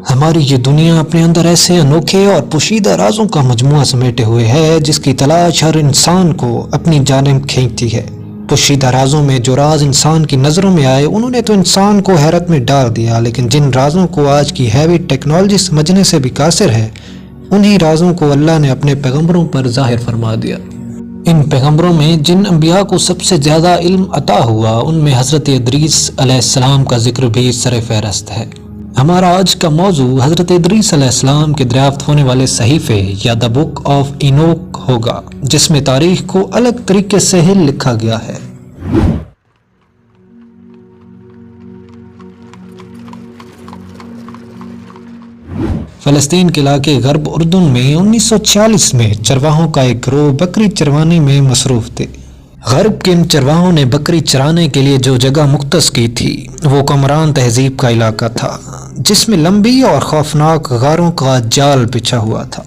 ہماری یہ دنیا اپنے اندر ایسے انوکھے اور پوشیدہ رازوں کا مجموعہ سمیٹے ہوئے ہے جس کی تلاش ہر انسان کو اپنی جانب کھینچتی ہے۔ پوشیدہ رازوں میں جو راز انسان کی نظروں میں آئے انہوں نے تو انسان کو حیرت میں ڈال دیا، لیکن جن رازوں کو آج کی ہیوی ٹیکنالوجی سمجھنے سے بھی قاصر ہے، انہی رازوں کو اللہ نے اپنے پیغمبروں پر ظاہر فرما دیا۔ ان پیغمبروں میں جن انبیاء کو سب سے زیادہ علم عطا ہوا ان میں حضرت ادریس علیہ السلام کا ذکر بھی سر فہرست ہے۔ ہمارا آج کا موضوع حضرت ادریس علیہ السلام کے دریافت ہونے والے صحیفے یا دا بک آف اینوک ہوگا، جس میں تاریخ کو الگ طریقے سے لکھا گیا ہے۔ فلسطین کے علاقے غرب اردن میں 1946 میں چرواہوں کا ایک گروہ بکری چروانے میں مصروف تھے۔ غرب کے ان چرواہوں نے بکری چرانے کے لیے جو جگہ مختص کی تھی وہ قمران تہذیب کا علاقہ تھا، جس میں لمبی اور خوفناک غاروں کا جال بچھا ہوا تھا۔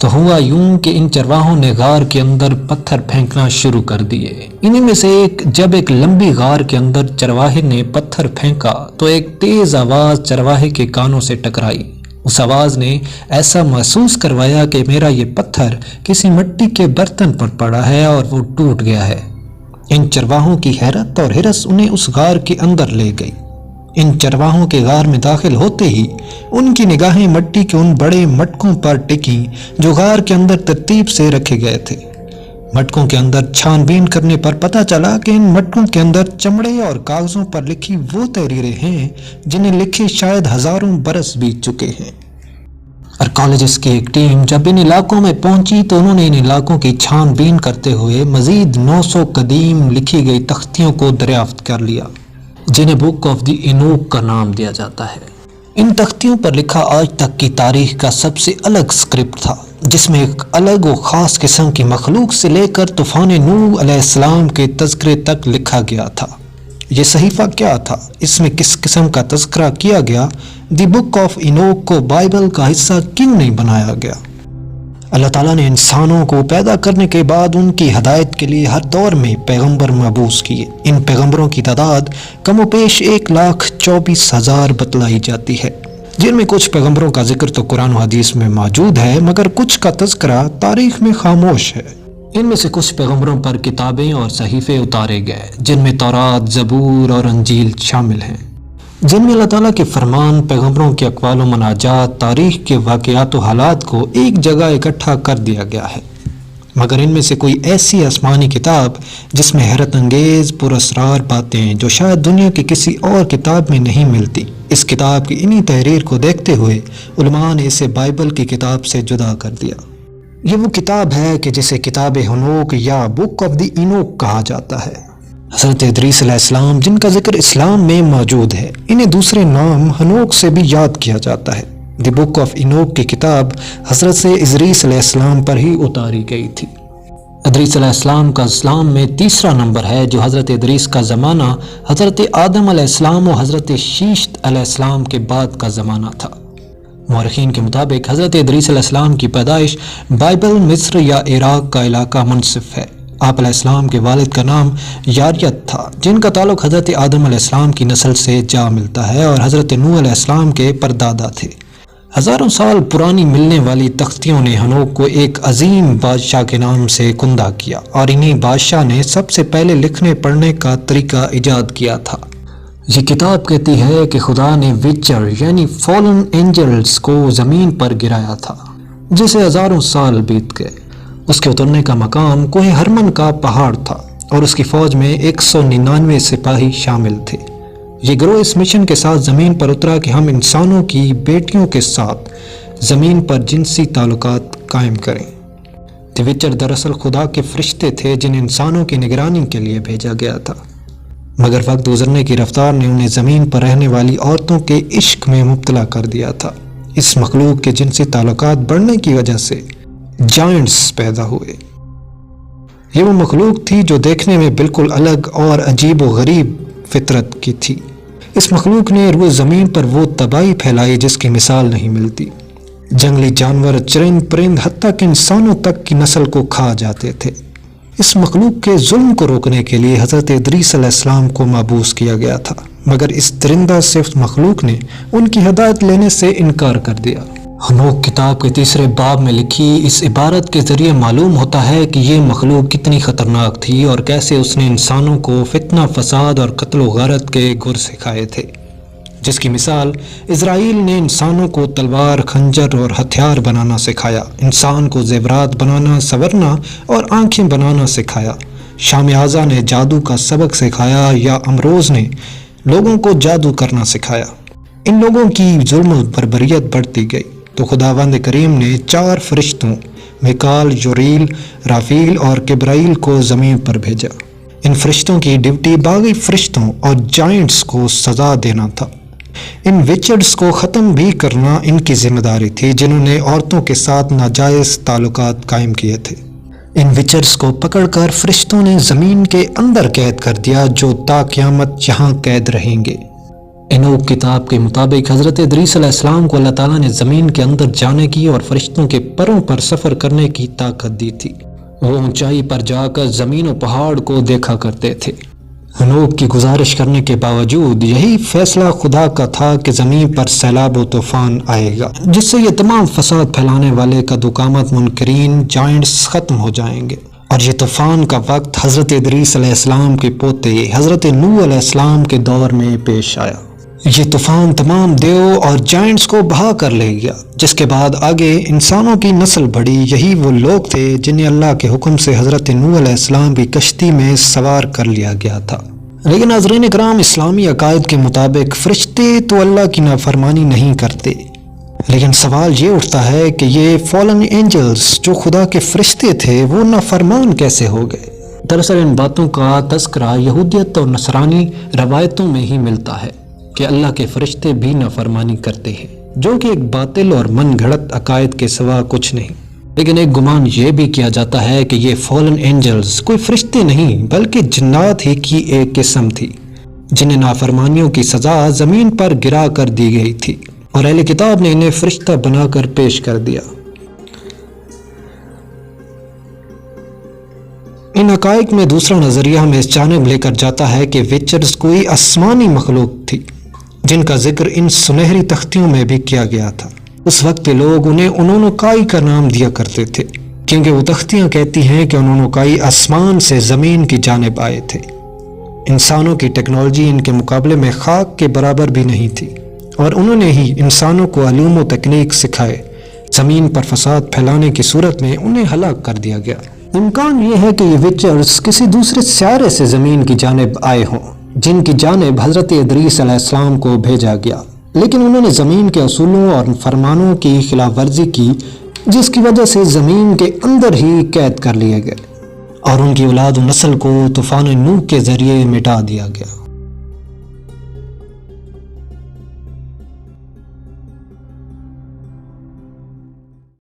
تو ہوا یوں کہ ان چرواہوں نے غار کے اندر پتھر پھینکنا شروع کر دیے۔ انہی میں سے جب ایک لمبی غار کے اندر چرواہے نے پتھر پھینکا تو ایک تیز آواز چرواہے کے کانوں سے ٹکرائی۔ اس آواز نے ایسا محسوس کروایا کہ میرا یہ پتھر کسی مٹی کے برتن پر پڑا ہے اور وہ ٹوٹ گیا ہے۔ ان چرواہوں کی حیرت اور ہرس انہیں اس غار کے اندر لے گئی۔ ان چرواہوں کے غار میں داخل ہوتے ہی ان کی نگاہیں مٹی کے ان بڑے مٹکوں پر ٹکیں جو غار کے اندر ترتیب سے رکھے گئے تھے۔ مٹکوں کے اندر چھان بین کرنے پر پتہ چلا کہ ان مٹکوں کے اندر چمڑے اور کاغذوں پر لکھی وہ تحریریں ہیں جنہیں لکھے شاید ہزاروں برس بیت چکے ہیں۔ آرکیالوجسٹ کی ایک ٹیم جب ان علاقوں میں پہنچی تو انہوں نے ان علاقوں کی چھان بین کرتے ہوئے مزید 900 قدیم لکھی گئی تختیوں کو دریافت کر لیا، جنہیں بک آف دی اینوک کا نام دیا جاتا ہے۔ ان تختیوں پر لکھا آج تک کی تاریخ کا سب سے الگ اسکرپٹ تھا، جس میں ایک الگ و خاص قسم کی مخلوق سے لے کر طوفان نوح علیہ السلام کے تذکرے تک لکھا گیا تھا۔ یہ صحیفہ کیا تھا؟ اس میں کس قسم کا تذکرہ کیا گیا؟ دی بک آف اینوک کو بائبل کا حصہ کیوں نہیں بنایا گیا؟ اللہ تعالیٰ نے انسانوں کو پیدا کرنے کے بعد ان کی ہدایت کے لیے ہر دور میں پیغمبر مبعوث کیے۔ ان پیغمبروں کی تعداد کم و بیش 1,24,000 بتلائی جاتی ہے، جن میں کچھ پیغمبروں کا ذکر تو قرآن و حدیث میں موجود ہے، مگر کچھ کا تذکرہ تاریخ میں خاموش ہے۔ ان میں سے کچھ پیغمبروں پر کتابیں اور صحیفے اتارے گئے، جن میں تورات، زبور اور انجیل شامل ہیں، جن میں اللہ تعالیٰ کے فرمان، پیغمبروں کے اقوال و مناجات، تاریخ کے واقعات و حالات کو ایک جگہ اکٹھا کر دیا گیا ہے۔ مگر ان میں سے کوئی ایسی آسمانی کتاب جس میں حیرت انگیز پراسرار باتیں جو شاید دنیا کی کسی اور کتاب میں نہیں ملتی، اس کتاب کی انہی تحریر کو دیکھتے ہوئے علماء نے اسے بائبل کی کتاب سے جدا کر دیا۔ یہ وہ کتاب ہے کہ جسے کتاب ہنوک یا بک آف دی اینوک کہا جاتا ہے۔ حضرت ادریس علیہ السلام جن کا ذکر اسلام میں موجود ہے، انہیں دوسرے نام ہنوک سے بھی یاد کیا جاتا ہے۔ دی بک آف اینوک کی کتاب حضرت سے ادریس علیہ السلام پر ہی اتاری گئی تھی۔ ادریس علیہ السلام کا اسلام میں تیسرا نمبر ہے، جو حضرت ادریس کا زمانہ حضرت آدم علیہ السلام و حضرت شیشت علیہ السلام کے بعد کا زمانہ تھا۔ مورخین کے مطابق حضرت ادریس علیہ السلام کی پیدائش بائبل مصر یا عراق کا علاقہ منصف ہے۔ آپ علیہ السلام کے والد کا نام یاریت تھا، جن کا تعلق حضرت آدم علیہ السلام کی نسل سے جا ملتا ہے اور حضرت نوح علیہ السلام کے پردادا تھے۔ ہزاروں سال پرانی ملنے والی تختیوں نے ہنوک کو ایک عظیم بادشاہ کے نام سے کندہ کیا، اور انہی بادشاہ نے سب سے پہلے لکھنے پڑھنے کا طریقہ ایجاد کیا تھا۔ یہ کتاب کہتی ہے کہ خدا نے ویچر یعنی فالن اینجلز کو زمین پر گرایا تھا، جسے ہزاروں سال بیت گئے۔ اس کے اترنے کا مقام کوہ ہرمن کا پہاڑ تھا، اور اس کی فوج میں 199 سپاہی شامل تھے۔ یہ گروہ اس مشن کے ساتھ زمین پر اترا کہ ہم انسانوں کی بیٹیوں کے ساتھ زمین پر جنسی تعلقات قائم کریں۔ دی ویچر دراصل خدا کے فرشتے تھے جن انسانوں کی نگرانی کے لیے بھیجا گیا تھا، مگر وقت گزرنے کی رفتار نے انہیں زمین پر رہنے والی عورتوں کے عشق میں مبتلا کر دیا تھا۔ اس مخلوق کے جنسی تعلقات بڑھنے کی وجہ سے جائنٹس پیدا ہوئے۔ یہ وہ مخلوق تھی جو دیکھنے میں بالکل الگ اور عجیب و غریب فطرت کی تھی۔ اس مخلوق نے روئے زمین پر وہ تباہی پھیلائی جس کی مثال نہیں ملتی۔ جنگلی جانور، چرند پرند، حتیٰ کہ انسانوں تک کی نسل کو کھا جاتے تھے۔ اس مخلوق کے ظلم کو روکنے کے لیے حضرت ادریس علیہ السلام کو مبعوث کیا گیا تھا، مگر اس درندہ صفت مخلوق نے ان کی ہدایت لینے سے انکار کر دیا۔ ہنوک کتاب کے 3 باب میں لکھی اس عبارت کے ذریعے معلوم ہوتا ہے کہ یہ مخلوق کتنی خطرناک تھی اور کیسے اس نے انسانوں کو فتنہ، فساد اور قتل و غارت کے گر سکھائے تھے، جس کی مثال اسرائیل نے انسانوں کو تلوار، خنجر اور ہتھیار بنانا سکھایا، انسان کو زیورات بنانا، سنورنا اور آنکھیں بنانا سکھایا۔ شام اعظم نے جادو کا سبق سکھایا یا امروز نے لوگوں کو جادو کرنا سکھایا۔ ان لوگوں کی ظلم و بربریت بڑھتی گئی تو خداوند کریم نے 4 فرشتوں میکال، یوریل، رافیل اور کبرائیل کو زمین پر بھیجا۔ ان فرشتوں کی ڈیوٹی باغی فرشتوں اور جائنٹس کو سزا دینا تھا۔ ان وچرز کو ختم بھی کرنا ان کی ذمہ داری تھی جنہوں نے عورتوں کے ساتھ ناجائز تعلقات قائم کیے تھے۔ ان وچرز کو پکڑ کر فرشتوں نے زمین کے اندر قید کر دیا جو تا قیامت یہاں قید رہیں گے۔ ہنوک کتاب کے مطابق حضرت ادریس علیہ السلام کو اللہ تعالیٰ نے زمین کے اندر جانے کی اور فرشتوں کے پروں پر سفر کرنے کی طاقت دی تھی۔ وہ اونچائی پر جا کر زمین و پہاڑ کو دیکھا کرتے تھے۔ ہنوک کی گزارش کرنے کے باوجود یہی فیصلہ خدا کا تھا کہ زمین پر سیلاب و طوفان آئے گا، جس سے یہ تمام فساد پھیلانے والے قدوقامت منکرین جائنٹس ختم ہو جائیں گے۔ اور یہ طوفان کا وقت حضرت ادریس علیہ السلام کے پوتے حضرت نوح علیہ السلام کے دور میں پیش آیا۔ یہ طوفان تمام دیو اور جائنٹس کو بہا کر لے گیا، جس کے بعد آگے انسانوں کی نسل بڑھی۔ یہی وہ لوگ تھے جنہیں اللہ کے حکم سے حضرت نوح علیہ السلام کی کشتی میں سوار کر لیا گیا تھا۔ لیکن ناظرین کرام، اسلامی عقائد کے مطابق فرشتے تو اللہ کی نافرمانی نہیں کرتے، لیکن سوال یہ اٹھتا ہے کہ یہ فالن اینجلز جو خدا کے فرشتے تھے وہ نافرمان کیسے ہو گئے؟ دراصل ان باتوں کا تذکرہ یہودیت اور نصرانی روایتوں میں ہی ملتا ہے کہ اللہ کے فرشتے بھی نافرمانی کرتے ہیں، جو کہ ایک باطل اور من گھڑت عقائد کے سوا کچھ نہیں۔ لیکن ایک گمان یہ بھی کیا جاتا ہے کہ یہ فالن اینجلز کوئی فرشتے نہیں بلکہ جنات ہی کی ایک قسم تھی، جنہیں نافرمانیوں کی سزا زمین پر گرا کر دی گئی تھی اور اہل کتاب نے انہیں فرشتہ بنا کر پیش کر دیا۔ ان حقائق میں دوسرا نظریہ ہمیں اس جانب لے کر جاتا ہے کہ ویچرز کوئی آسمانی مخلوق تھی جن کا ذکر ان سنہری تختیوں میں بھی کیا گیا تھا۔ اس وقت کے لوگ انہیں انونوکائی کا نام دیا کرتے تھے، کیونکہ وہ تختیاں کہتی ہیں کہ انونوکائی آسمان سے زمین کی جانب آئے تھے۔ انسانوں کی ٹیکنالوجی ان کے مقابلے میں خاک کے برابر بھی نہیں تھی، اور انہوں نے ہی انسانوں کو علوم و تکنیک سکھائے۔ زمین پر فساد پھیلانے کی صورت میں انہیں ہلاک کر دیا گیا۔ امکان یہ ہے کہ یہ ویچرز کسی دوسرے سیارے سے زمین کی جانب آئے ہوں، جن کی جانب حضرت ادریس علیہ السلام کو بھیجا گیا، لیکن انہوں نے زمین کے اصولوں اور فرمانوں کی خلاف ورزی کی، جس کی وجہ سے زمین کے اندر ہی قید کر لیے گئے اور ان کی اولاد و نسل کو طوفان نوح کے ذریعے مٹا دیا گیا۔